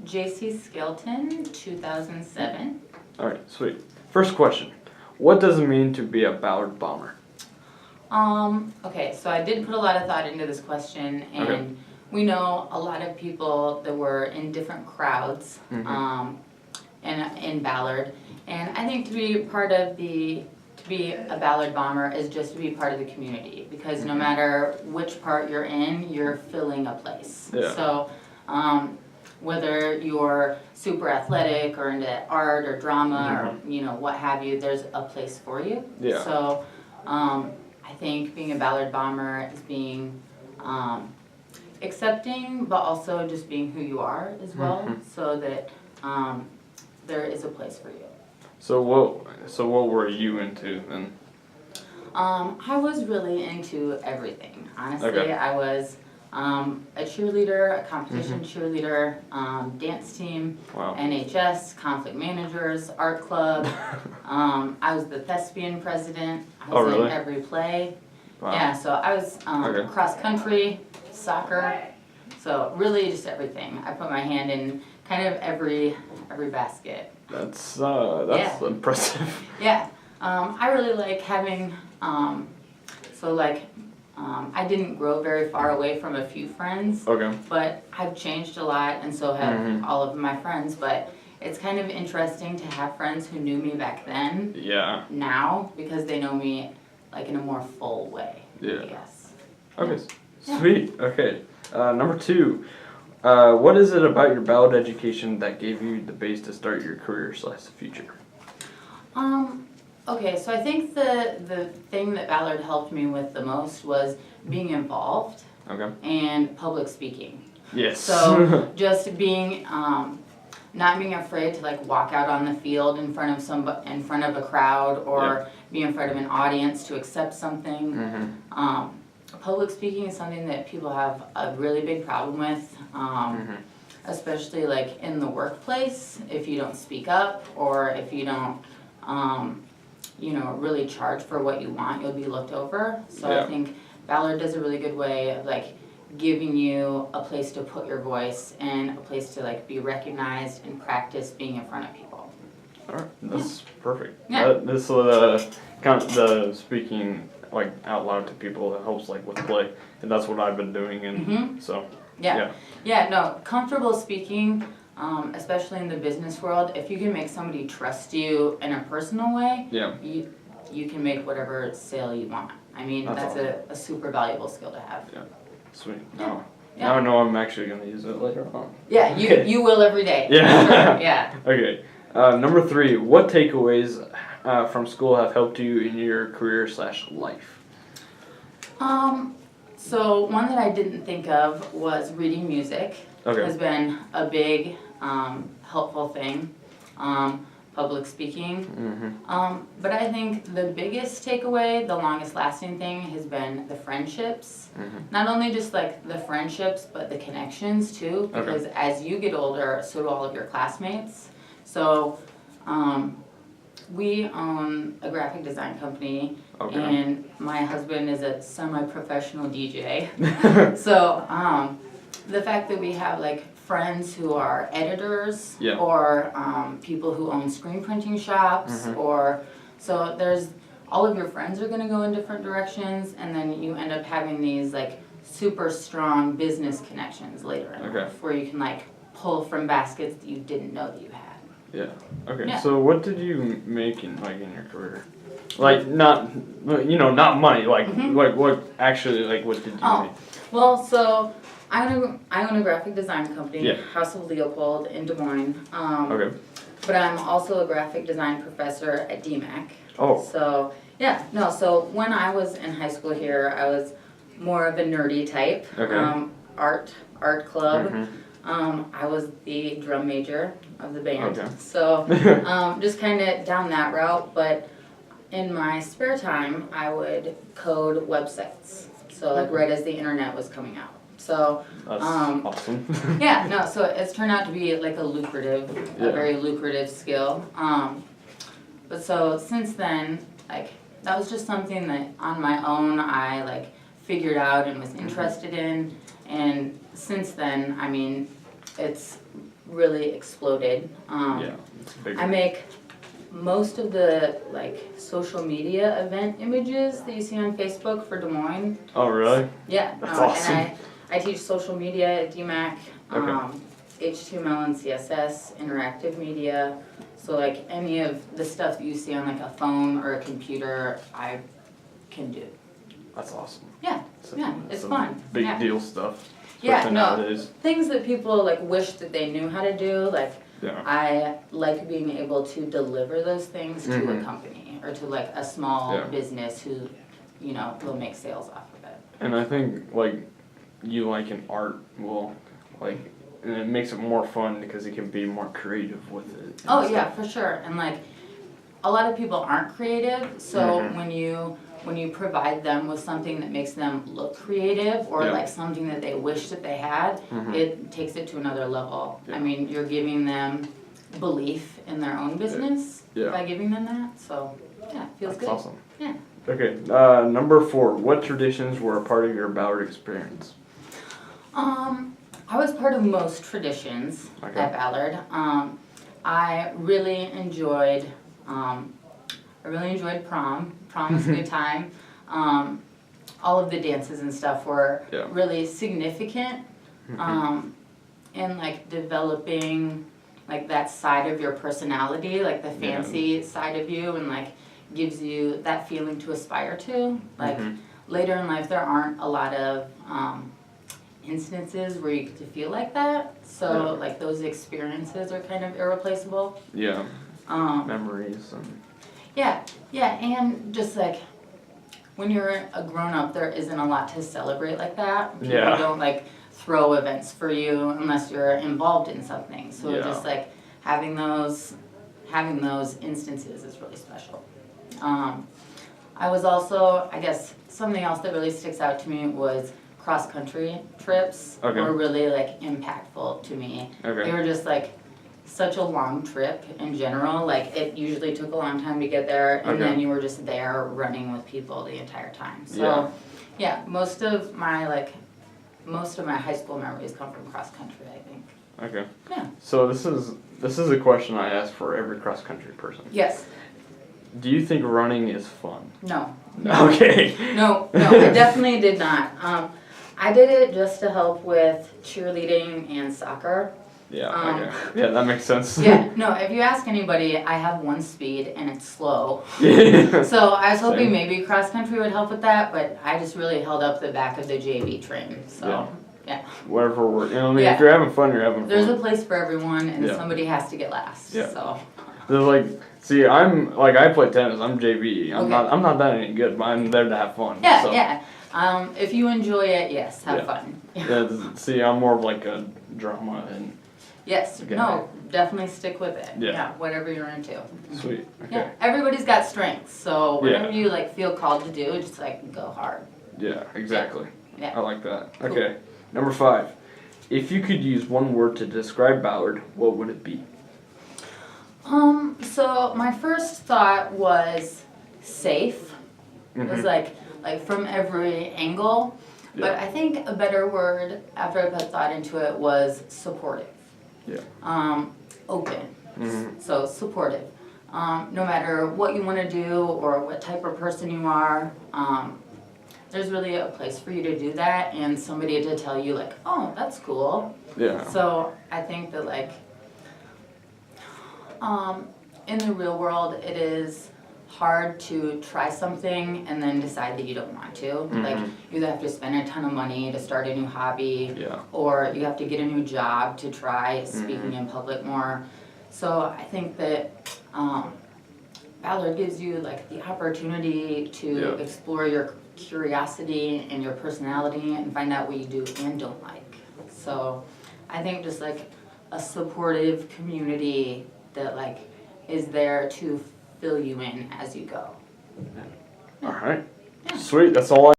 Jacy Skelton, 2007. All right, sweet. First question. What does it mean to be a Ballard bomber? Okay, so I did put a lot of thought into this question, and Okay. we know a lot of people that were in different crowds, in Ballard, and I think to be a Ballard bomber is just to be part of the community, because no matter which part you're in, you're filling a place. Yeah. So, whether you're super athletic or into art or drama or what have you, there's a place for you. Yeah. So, I think being a Ballard bomber is being accepting, but also just being who you are as well, so that there is a place for you. So what were you into then? I was really into everything. Honestly, Okay. I was a cheerleader, a competition cheerleader, dance team, Wow. NHS, conflict managers, art club. I was the thespian president. I was really? in every play. Wow. Yeah, so I was Okay. cross country, soccer. So really just everything. I put my hand in kind of every basket. That's Yeah. impressive. Yeah, I really like having, I didn't grow very far away from a few friends, Okay. but I've changed a lot, and so have all of my friends, but it's kind of interesting to have friends who knew me back then, Yeah. now, because they know me like in a more full way, Yeah. I guess. Okay. Yeah. Sweet. Okay. Number 2. What is it about your Ballard education that gave you the base to start your career/future? Okay, so I think the thing that Ballard helped me with the most was being involved Okay. and public speaking. Yes. So just being, not being afraid to like walk out on the field in front of a crowd, or be in front of an audience to accept something. Public speaking is something that people have a really big problem with, especially like in the workplace. If you don't speak up, or if you don't, really charge for what you want, you'll be looked over. So Yeah. I think Ballard does a really good way of like giving you a place to put your voice and a place to like be recognized and practice being in front of people. All right. That's perfect. Yeah. This kind of the speaking like out loud to people that helps like with play, and that's what I've been doing, and so Yeah, no, comfortable speaking, especially in the business world, if you can make somebody trust you in a personal way, you can make whatever sale you want. I mean, that's a super valuable skill to have. Yeah. Sweet. Yeah. Now I know I'm actually gonna use it later on. Yeah, you will every day. Yeah. Sure. Yeah. Okay. Number 3. What takeaways from school have helped you in your career/life? So one that I didn't think of was reading music. Okay. Has been a big helpful thing. Public speaking. But I think the biggest takeaway, the longest lasting thing, has been the friendships. Not only just like the friendships, but the connections too, because as you get older, so do all of your classmates. So we own a graphic design company, and my husband is a semi-professional DJ. So the fact that we have like friends who are editors, or people who own screen printing shops, or so there's all of your friends are going to go in different directions, and then you end up having these like super strong business connections later in life, where you can like pull from baskets that you didn't know that you had. Yeah. Okay. Yeah. So what did you make in your career? Like not money. Like what actually what did you make? Well, so I own a graphic design company, House of Leopold in Des Moines. But I'm also a graphic design professor at DMAC. Oh. So so when I was in high school here, I was more of a nerdy type. Art club. I was the drum major of the band. So just kind of down that route. But in my spare time, I would code websites. So like right as the internet was coming out. So that's awesome. So it's turned out to be like a very lucrative skill. But so since then, like that was just something that on my own I like figured out and was interested in, and since then, I mean, it's really exploded. Yeah, it's big. I make most of the like social media event images that you see on Facebook for Des Moines. Oh, really? Yeah. That's awesome. And I teach social media at DMAC, Okay. HTML and CSS, interactive media. So like any of the stuff that you see on like a phone or a computer, I can do. That's awesome. Yeah, it's fun. Big Yeah. deal stuff. Yeah, especially no, nowadays. things that people like wish that they knew how to do, like Yeah. I like being able to deliver those things to a Mhm. company or to like a small Yeah. business who, you know, will make sales off of it. And I think like you like an art will like, and it makes it more fun because you can be more creative with it. and Oh stuff. yeah, for sure. And like a lot of people aren't creative, so Mhm. when you provide them with something that makes them look creative or Yeah. like something that they wish that they had, Mhm. it takes it to another level. Yeah. I mean, you're giving them belief in their own business Yeah. by giving them that. So yeah, it feels That's good. awesome. Yeah. Okay, number 4. What traditions were a part of your Ballard experience? I was part of most traditions Okay. at Ballard. I really enjoyed prom. Prom was a good time. All of the dances and stuff were Yeah. really significant in like developing like that side of your personality, like the fancy side of you, and like gives you that feeling to aspire to. Like later in life, there aren't a lot of instances where you get to feel like that. So like those experiences are kind of irreplaceable. Yeah. Memories and Yeah, and just like when you're a grown up, there isn't a lot to celebrate like that. People Yeah. don't like throw events for you unless you're involved in something. So Yeah. just like having those instances is really special. I was also, I guess, something else that really sticks out to me was cross country trips Okay. were really like impactful to me. Okay. They were just like such a long trip in general. Like it usually took a long time to get there, and Okay. then you were just there running with people the entire time. So yeah, most of my high school memories come from cross country, I think. Okay. Yeah. So this is a question I ask for every cross country person. Yes. Do you think running is fun? No. Okay. No, I definitely did not. I did it just to help with cheerleading and soccer. Yeah. Okay. Yeah, that makes sense. Yeah, no, if you ask anybody, I have one speed and it's slow. Yeah. So I was hoping Same. maybe cross country would help with that, but I just really held up the back of the JV train. So, yeah. Whatever works. You know what I mean? Yeah. If you're having fun, you're having fun. There's a place for everyone, and Yeah. somebody has to get last. Yeah. So, There's like, see, I'm like I play tennis. I'm JV. Okay. I'm not that any good, but I'm there to have fun. yeah, so. yeah. If you enjoy it, yes, have Yeah. fun. Yeah, see, I'm more of like a drama and Yes, Okay. no, definitely stick with it. Yeah. Whatever you're into. sweet. Okay. Yeah, everybody's got strengths, so whatever Yeah. you like feel called to do, just like go hard. Yeah, exactly. Yeah. I like that. Cool. Okay. Number 5. If you could use one word to describe Ballard, what would it be? So my first thought was safe. It was Mhm. like from every angle. But Yeah. I think a better word after I put thought into it was supportive. Yeah. Open. Mhm. So supportive. No matter what you want to do or what type of person you are, there's really a place for you to do that and somebody to tell you like, oh, that's cool. Yeah. So I think that like in the real world it is hard to try something and then decide that you don't want to. Like you either have to spend a ton of money to start a new hobby Yeah. or you have to get a new job to try speaking in public more. So I think that Ballard gives you like the opportunity to Yeah. explore your curiosity and your personality and find out what you do and don't like. So I think just like a supportive community that like is there to fill you in as you go. All right. Sweet. That's all I